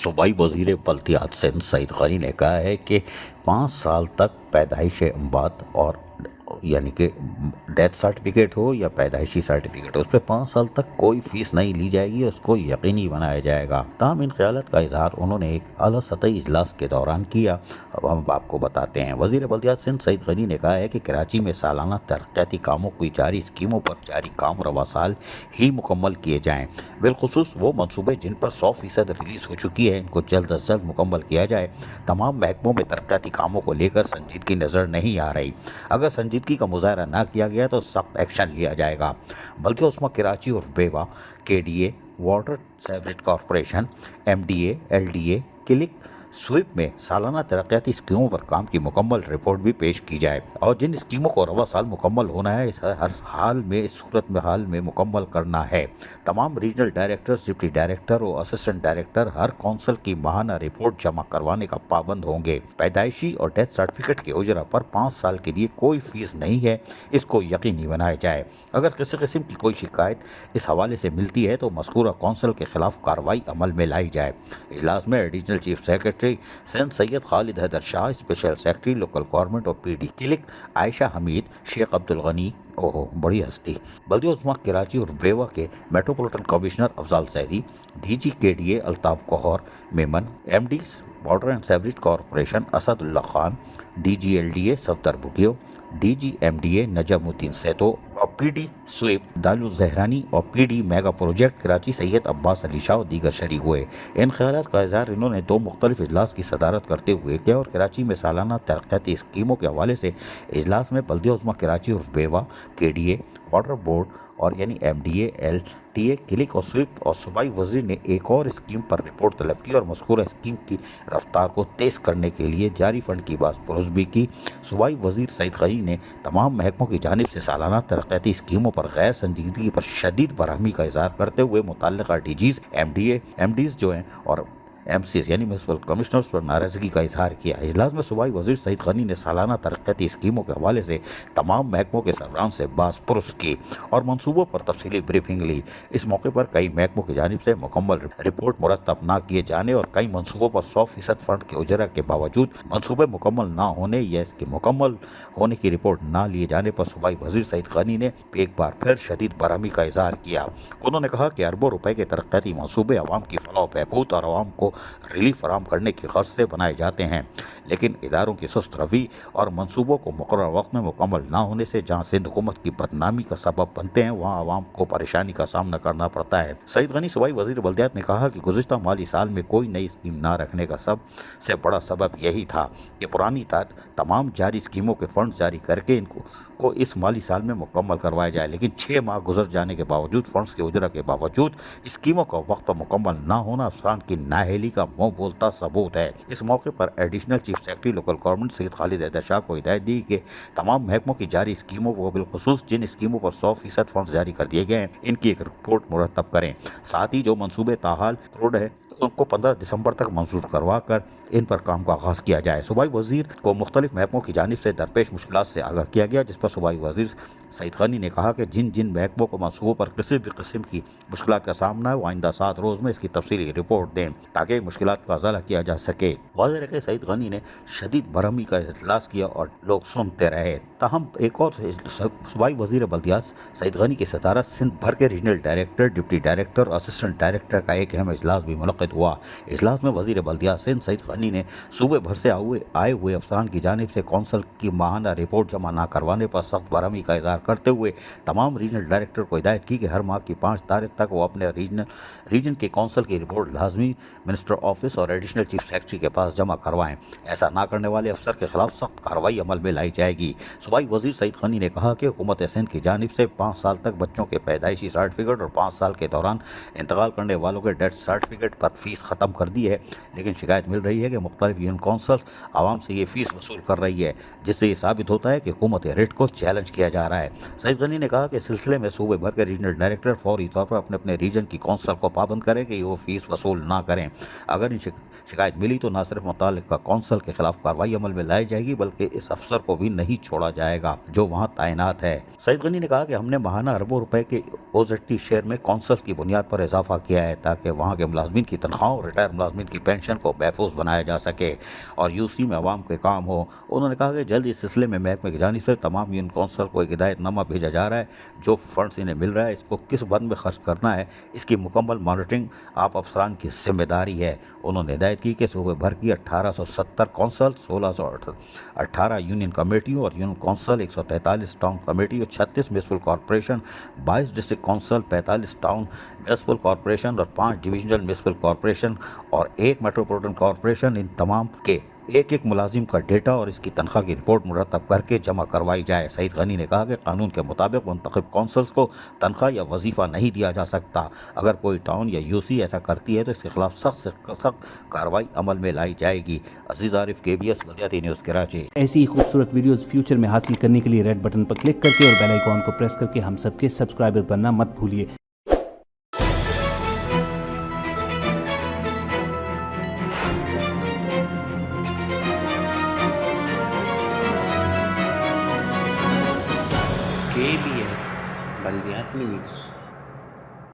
सूबाई वज़ीर बल्दियात सिंध सईद गनी ने कहा है कि 5 साल तक पैदाइश अमवात और यानी कि डेथ सर्टिफिकेट हो या पैदाइशी सर्टिफिकेट हो, उस पर 5 साल तक कोई फीस नहीं ली जाएगी, उसको यकीनी बनाया जाएगा। ताहम इन ख्यालात का इजहार उन्होंने एक आला सतही इजलास के दौरान किया। अब हम आपको बताते हैं। वज़ीर बल्दियात सिंध सईद गनी ने कहा है कि कराची में सालाना तरक्याती कामों की जारी स्कीमों पर जारी काम रवा साल ही मुकम्मल किए जाएँ। बिलखुसूस वो मनसूबे जिन पर 100% रिलीज़ हो चुकी है, इनको जल्द अज जल्द मुकम्मल किया जाए। तमाम महकमों में तरक्याती कामों को लेकर संजीदगी नज़र नहीं आ रही। अगर संजीदगी का मुजाहरा ना किया गया तो सख्त एक्शन लिया जाएगा। बल्कि उस्मा कराची और बेवा, KDA, water sewerage corporation, MDA, LDA, click sweep में सालाना तरक्याती स्कीमों पर काम की मुकम्मल रिपोर्ट भी पेश की जाए और जिन स्कीमों को रवा साल मुकम्मल होना है, इस हर हाल में इस सूरत में हाल में मुकम्मल करना है। तमाम रीजनल डायरेक्टर, डिप्टी डायरेक्टर और असिस्टेंट डायरेक्टर हर कौंसल की माहाना रिपोर्ट जमा करवाने का पाबंद होंगे। पैदाइशी और डेथ सर्टिफिकेट के उजरा पर 5 साल के लिए कोई फीस नहीं है, इसको यकीनी बनाया जाए। अगर किसी किस्म की कोई शिकायत इस हवाले से मिलती है तो मज़कूरा कौंसल के खिलाफ कार्रवाई अमल में लाई जाए। इजलास में additional chief secretary Sindh Syed Khalid Haider Shah, special secretary local government और PD क्लिक आयशा हमीद, शेख अब्दुल गनी, ओहो बड़ी हस्ती, बल्दिया उस्मा कराची और बेवा के metropolitan commissioner Afzal Saidi, DG KDA Altaf Gohar Memon, MD water and sewerage corporation Asadullah Khan, DG LDA Safdar Bugio, DG MDA Najmuddin Sahito और PD स्वीप दालू जहरानी और PD mega project Karachi Syed Abbas Ali Shah और दीगर शरीक हुए। इन ख्यालात का इजहार इन्होंने 2 मुख्तलिफ इजलास की सदारत करते हुए किया और कराची में सालाना तरक्याती स्कीमों के हवाले से इजलास में बल्दिया उस्मा कराची और बेवा, KDA, वाटर बोर्ड और यानी MDA, LTA, क्लिक और स्वीप और सूबाई वज़ीर ने एक और स्कीम पर रिपोर्ट तलब की और मज़कूरा स्कीम की रफ्तार को तेज़ करने के लिए जारी फंड की बात भी की। सूबाई वज़ीर सईद गनी ने तमाम महकमों की जानिब से सालाना तरक्याती स्कीमों पर गैर संजीदगी पर शदीद बरहमी का इज़हार करते हुए मुतल्लिका DGs, MDs जो हैं और MCs यानी म्यूनसिपल कमिश्नर्स पर नाराज़गी का इजहार किया। इजलास में सूबाई वज़ीर सईद गनी ने सालाना तरक्याती स्कीमों के हवाले से तमाम महकमों के सरबराहान से बात पुरस की और मनसूबों पर तफसीली ब्रीफिंग ली। इस मौके पर कई महकमों की जानिब से मुकम्मल रिपोर्ट मुरतब न किए जाने और कई मनसूबों पर 100% फंड के उजरा के बावजूद मनसूबे मुकम्मल ना होने या इसके मुकम्मल होने की रिपोर्ट ना लिए जाने पर सूबाई वज़ीर सईद गनी ने एक बार फिर शदीद बरहमी का इजहार किया। उन्होंने कहा कि अरबों रुपए के तरक्याती मनसूबे अवाम की फलाह बहबूद और अवाम को रिलीफ फराहम करने की गर्ज से बनाए जाते हैं, लेकिन इदारों की सुस्त रवि और मनसूबों को मुकर्रर वक्त में मुकम्मल ना होने से जहाँ सिंध हुकूमत की बदनामी का सबब बनते हैं, वहाँ आवाम को परेशानी का सामना करना पड़ता है। सईद गनी सूबाई वज़ीर बल्दियात ने कहा कि गुज़िश्ता माली साल में कोई नई स्कीम ना रखने का सबसे बड़ा सबब यही था कि पुरानी तमाम जारी स्कीमों के फंड जारी करके इनको इस माली साल में मुकम्मल करवाया जाए, लेकिन 6 माह गुजर जाने के बावजूद फंड्स के उजरा के बावजूद स्कीमों का वक्त मुकम्मल ना होना अफसरान की नाअहली का मुंह बोलता सबूत है। इस मौके पर additional chief secretary local government Syed Khalid Haider Shah को हिदायत दी कि तमाम महकमों की जारी स्कीमों को बिलखुसूस जिन स्कीमों पर 100% फंड जारी कर दिए गए हैं, इनकी एक रिपोर्ट मुरतब करें। साथ ही जो मनसूबे ताहाल रोड है उनको 15 दिसंबर तक मंजूर करवा कर इन पर काम का आगाज किया जाए। सूबाई वज़ीर को मुख्तलिफ महकमों की जानिब से दरपेश मुश्किलात से आगाह किया गया, जिस पर सूबाई वज़ीर सईद गनी ने कहा कि जिन जिन महकमों को मंसूबों पर किसी भी किस्म की मुश्किलात का सामना है वो आइंदा 7 रोज़ में इसकी तफसीली रिपोर्ट दें ताकि मुश्किलात का अज़ाला किया जा सके। वाज़ेह है कि सईद गनी ने शदीद बरहमी का इजलास किया और लोग सुनते रहे। ताहम एक और सूबाई वज़ीर बल्दियात सईद गनी की सदारत सिंध भर के regional director, deputy director, assistant director का एक अहम इजलास भी मुनक़्क़िद हुआ। इजलास में वज़ीर बल्दियात सिंध सईद गनी ने सूबे भर से आए हुए अफसरान की जानिब से कौंसल की माहाना रिपोर्ट जमा न करवाने पर सख्त बरहमी का इजहार करते हुए तमाम रीजनल डायरेक्टर को हिदायत की कि हर माह की 5 तारीख तक वो अपने रीजन के कौंसल की रिपोर्ट लाजमी मिनिस्टर ऑफिस और एडिशनल चीफ सेक्रेटरी के पास जमा करवाएं। ऐसा ना करने वाले अफसर के खिलाफ सख्त कार्रवाई अमल में लाई जाएगी। सूबाई वज़ीर सईद गनी ने कहा कि हुकूमत सिंध की जानिब से 5 साल तक बच्चों के पैदाइशी सर्टिफिकेट और 5 साल के दौरान इंतकाल करने वालों के डेथ सर्टिफिकेट पर फीस ख़त्म कर दी है, लेकिन शिकायत मिल रही है कि मुख्तलिफ यूनियन कौंसल्स आवाम से ये फीस वसूल कर रही है, जिससे ये साबित होता है कि हुकूमत रेट को चैलेंज किया जा रहा है। सईद गनी ने कहा कि इस सिलसिले में सूबे भर के रीजनल डायरेक्टर फौरी तौर पर अपने अपने रीजन की कौंसल को पाबंद करें कि वो फीस वसूल ना करें। اگر ان شکایت ملی تو نہ صرف متعلقہ کونسل کے خلاف کارروائی عمل میں لائی جائے گی بلکہ اس افسر کو بھی نہیں چھوڑا جائے گا جو وہاں تعینات ہے۔ سعید غنی نے کہا کہ ہم نے ماہانہ اربوں روپے کے OZT شیئر میں کونسل کی بنیاد پر اضافہ کیا ہے تاکہ وہاں کے ملازمین کی تنخواہوں اور ریٹائر ملازمین کی پینشن کو محفوظ بنایا جا سکے اور UC میں عوام کے کام ہو۔ انہوں نے کہا کہ جلد اس سلسلے میں محکمے کی جانب سے تمام یونین کونسل کو ایک ہدایت نامہ بھیجا جا رہا ہے، جو فنڈز انہیں مل رہا ہے اس کو کس بند میں خرچ کرنا ہے، اس کی مکمل مانیٹرنگ آپ افسران کی ذمہ داری ہے۔ انہوں نے ہدایت کی کہ صوبے بھر کی 1870 کونسل، 1618 یونین کمیٹیوں اور یونین کونسل، 143 ٹاؤن کمیٹی اور 36 municipal corporation, 22 district council, 45 town municipal corporation اور 5 ڈویژنل میونسپل کارپوریشن اور 1 میٹروپولیٹن کارپوریشن، ان تمام کے ایک ایک ملازم کا ڈیٹا اور اس کی تنخواہ کی رپورٹ مرتب کر کے جمع کروائی جائے۔ سعید غنی نے کہا کہ قانون کے مطابق منتخب کونسلز کو تنخواہ یا وظیفہ نہیں دیا جا سکتا۔ اگر کوئی ٹاؤن یا UC ایسا کرتی ہے تو اس کے خلاف سخت سے سخت کارروائی عمل میں لائی جائے گی۔ عزیز عارف، KBS بلدیاتی نیوز کراچی۔ ایسی ہی خوبصورت ویڈیوز فیوچر میں حاصل کرنے کے لیے ریڈ بٹن پر کلک کر کے اور بیل آئیکن کو پریس کر کے ہم سب کے سبسکرائبر بننا مت بھولیے۔ KBS بلدیاتی نیوز۔